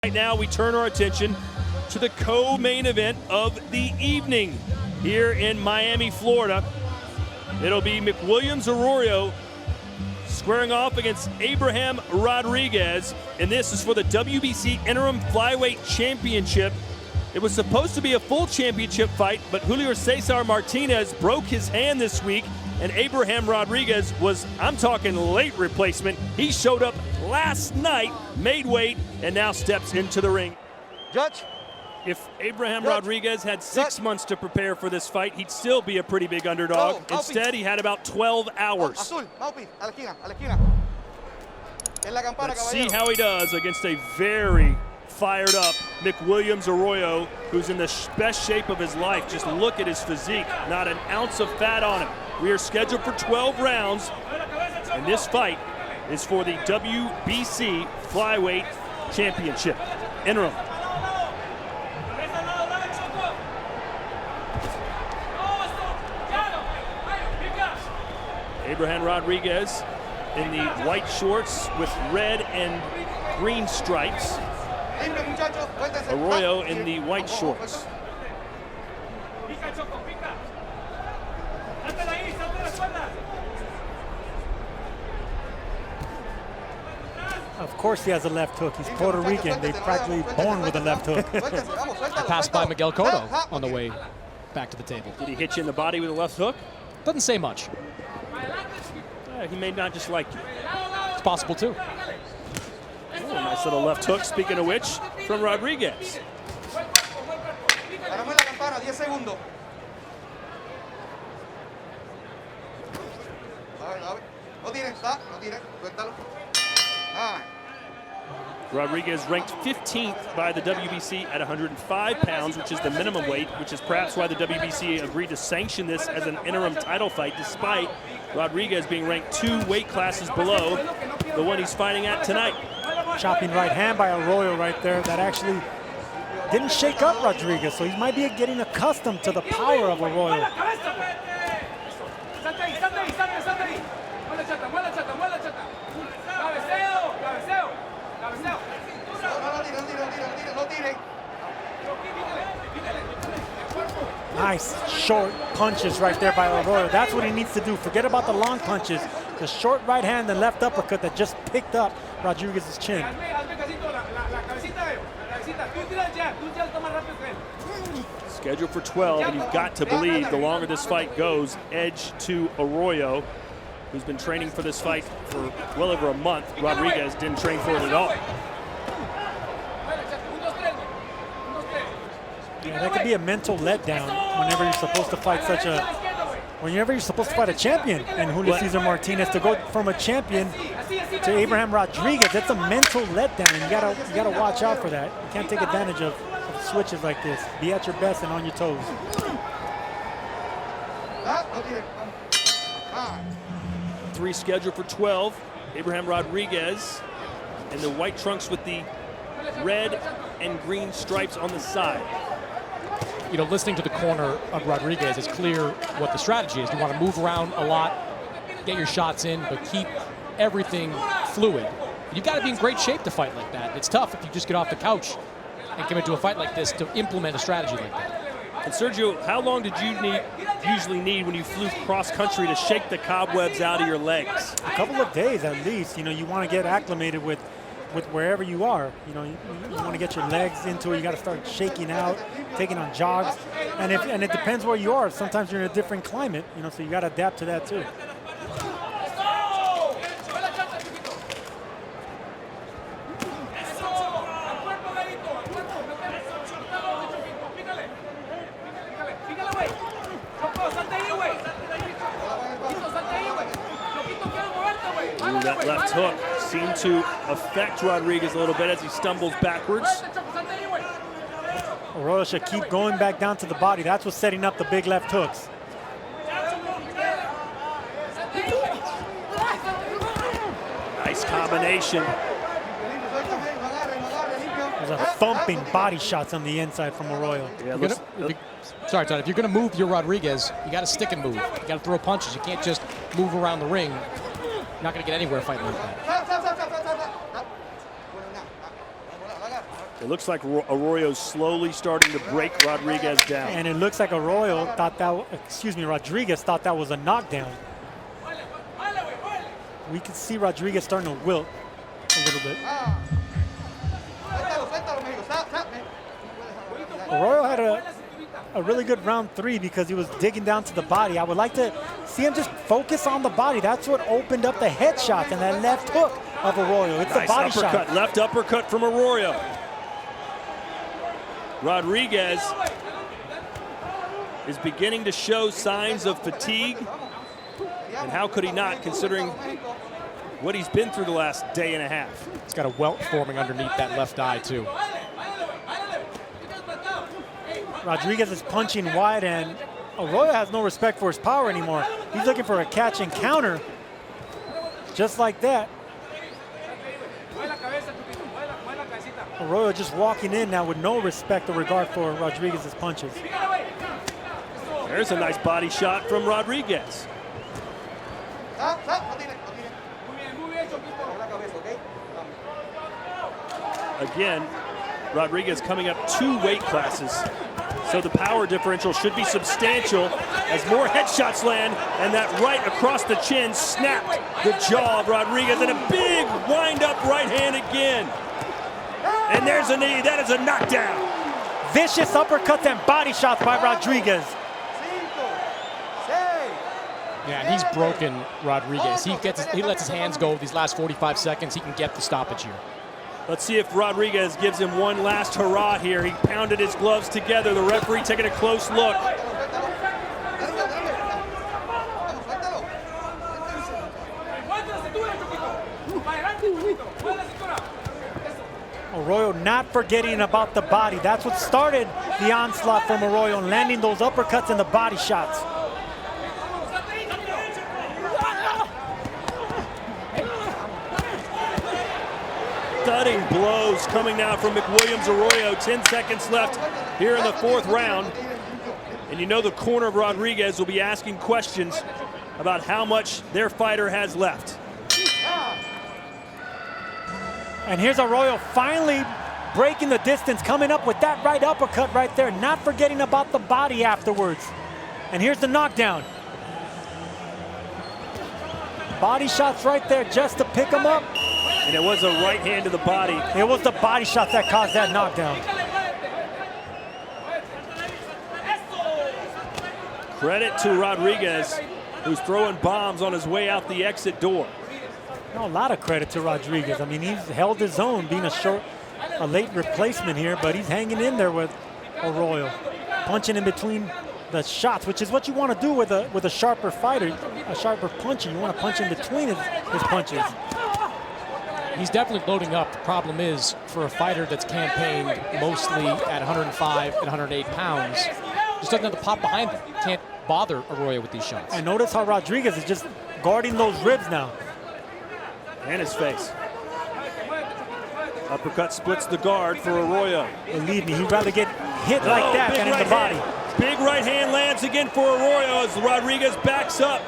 Right now, we turn our attention to the co-main event of the evening here in Miami, Florida. It'll be McWilliams Arroyo squaring off against Abraham Rodriguez, and this is for the WBC Interim Flyweight Championship. It was supposed to be a full championship fight, but Julio Cesar Martinez broke his hand this week, and Abraham Rodriguez was, I'm talking late replacement. He showed up last night, made weight, and now steps into the ring. Judge. If Abraham Rodriguez had 6 months to prepare for this fight, he'd still be a pretty big underdog. Instead, he had about 12 hours. Let's see how he does against a very fired up McWilliams Arroyo, who's in the best shape of his life. Just look at his physique, not an ounce of fat on him. We are scheduled for 12 rounds, and this fight is for the WBC Flyweight Championship Interim. Abraham Rodriguez in the white shorts with red and green stripes. Arroyo in the white shorts. Of course he has a left hook. He's Puerto Rican. They're practically born with a left hook. I passed by Miguel Cotto on the way back to the table. Did he hit you in the body with a left hook? Doesn't say much. He may not just like you. It's possible too. Oh, nice little left hook, speaking of which, from Rodriguez. Rodriguez ranked 15th by the WBC at 105 pounds, which is the minimum weight, which is perhaps why the WBC agreed to sanction this as an interim title fight, despite Rodriguez being ranked 2 weight classes below the one he's fighting at tonight. Chopping right hand by Arroyo right there. That actually didn't shake up Rodriguez, so he might be getting accustomed to the power of Arroyo. Nice short punches right there by Arroyo. That's what he needs to do. Forget about the long punches. The short right hand and left uppercut that just picked up Rodriguez's chin. Scheduled for 12, and you've got to believe the longer this fight goes, edge to Arroyo, who's been training for this fight for well over a month. Rodriguez didn't train for it at all. Yeah, that could be a mental letdown whenever you're supposed to fight a champion. And Julio Cesar Martinez, to go from a champion to Abraham Rodriguez, that's a mental letdown. And you gotta watch out for that. You can't take advantage of switches like this. Be at your best and on your toes. Three scheduled for 12. Abraham Rodriguez in the white trunks with the red and green stripes on the side. You know, listening to the corner of Rodriguez, it's clear what the strategy is. You want to move around a lot, get your shots in, but keep everything fluid. You've got to be in great shape to fight like that. It's tough if you just get off the couch and come into a fight like this to implement a strategy like that. And Sergio, how long did you usually need when you flew cross country to shake the cobwebs out of your legs? A couple of days at least. You know, you want to get acclimated with wherever you are. You know, you want to get your legs into it. You got to start shaking out, taking on jogs, and it depends where you are. Sometimes you're in a different climate, you know, so you got to adapt to that too. Ooh, that left hook seemed to affect Rodriguez a little bit as he stumbles backwards. Arroyo should keep going back down to the body. That's what's setting up the big left hooks. Nice combination. There's a thumping body shots on the inside from Arroyo. Yeah, Sorry, Todd, if you're going to move your Rodriguez, you got to stick and move. You got to throw punches. You can't just move around the ring. You're not going to get anywhere fighting like that. It looks like Arroyo's slowly starting to break Rodriguez down. And it looks like Arroyo thought that, Rodriguez thought that was a knockdown. We can see Rodriguez starting to wilt a little bit. Arroyo had a really good round 3 because he was digging down to the body. I would like to see him just focus on the body. That's what opened up the headshot and that left hook of Arroyo. It's nice the body uppercut, shot. left uppercut from Arroyo. Rodriguez is beginning to show signs of fatigue. And how could he not, considering what he's been through the last day and a half? He's got a welt forming underneath that left eye, too. Rodriguez is punching wide, and Arroyo has no respect for his power anymore. He's looking for a catch and counter, just like that. Arroyo just walking in now with no respect or regard for Rodriguez's punches. There's a nice body shot from Rodriguez. Again, Rodriguez coming up 2 weight classes. So the power differential should be substantial as more headshots land, and that right across the chin snapped the jaw of Rodriguez, and a big wind-up right hand again. And there's a knee. That is a knockdown. Vicious uppercuts and body shots by Rodriguez. Yeah, and he's broken Rodriguez. He lets his hands go these last 45 seconds. He can get the stoppage here. Let's see if Rodriguez gives him one last hurrah here. He pounded his gloves together. The referee taking a close look. Arroyo not forgetting about the body. That's what started the onslaught from Arroyo, landing those uppercuts and the body shots. Stunning blows coming now from McWilliams Arroyo. 10 seconds left here in the 4th round. And you know the corner of Rodriguez will be asking questions about how much their fighter has left. And here's Arroyo finally breaking the distance, coming up with that right uppercut right there, not forgetting about the body afterwards. And here's the knockdown. Body shots right there just to pick him up. And it was a right hand to the body. It was the body shot that caused that knockdown. Credit to Rodriguez, who's throwing bombs on his way out the exit door. No, a lot of credit to Rodriguez. I mean, he's held his own, being a late replacement here, but he's hanging in there with Arroyo, punching in between the shots, which is what you want to do with a sharper fighter, a sharper puncher. You want to punch in between his punches. He's definitely loading up. The problem is, for a fighter that's campaigned mostly at 105 and 108 pounds, just doesn't have the pop behind him. Can't bother Arroyo with these shots. And notice how Rodriguez is just guarding those ribs now. And his face. Uppercut splits the guard for Arroyo. Believe me, he'd rather get hit like that than in the body. Big right hand lands again for Arroyo as Rodriguez backs up.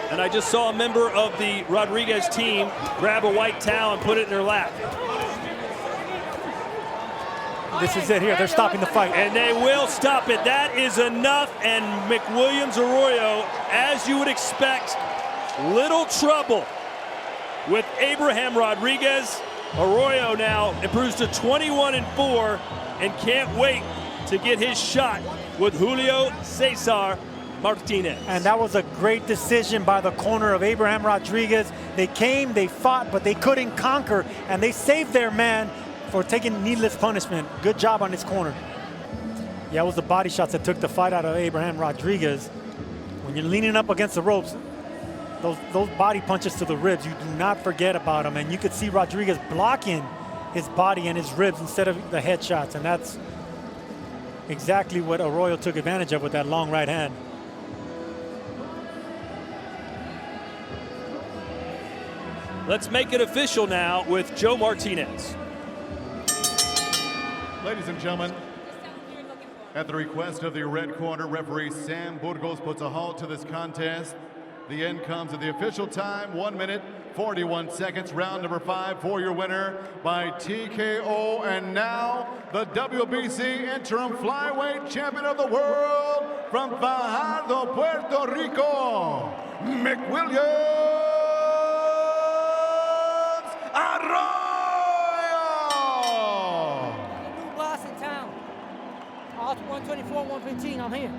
And I just saw a member of the Rodriguez team grab a white towel and put it in their lap. This is it here. They're stopping the fight. And they will stop it. That is enough. And McWilliams Arroyo, as you would expect, little trouble with Abraham Rodriguez. Arroyo now improves to 21-4 and can't wait to get his shot with Julio Cesar Martinez. And that was a great decision by the corner of Abraham Rodriguez. They came, they fought, but they couldn't conquer, and they saved their man for taking needless punishment. Good job on his corner. Yeah, it was the body shots that took the fight out of Abraham Rodriguez. When you're leaning up against the ropes, those body punches to the ribs, you do not forget about them. And you could see Rodriguez blocking his body and his ribs instead of the headshots, and that's exactly what Arroyo took advantage of with that long right hand. Let's make it official now with Joe Martinez. Ladies and gentlemen, at the request of the red corner, referee Sam Burgos puts a halt to this contest. The end comes at the official time, 1 minute, 41 seconds, round number 5 for your winner by TKO. And now the WBC interim flyweight champion of the world from Fajardo, Puerto Rico, McWilliams Arroyo. New boss in town. All 124, 115, I'm here.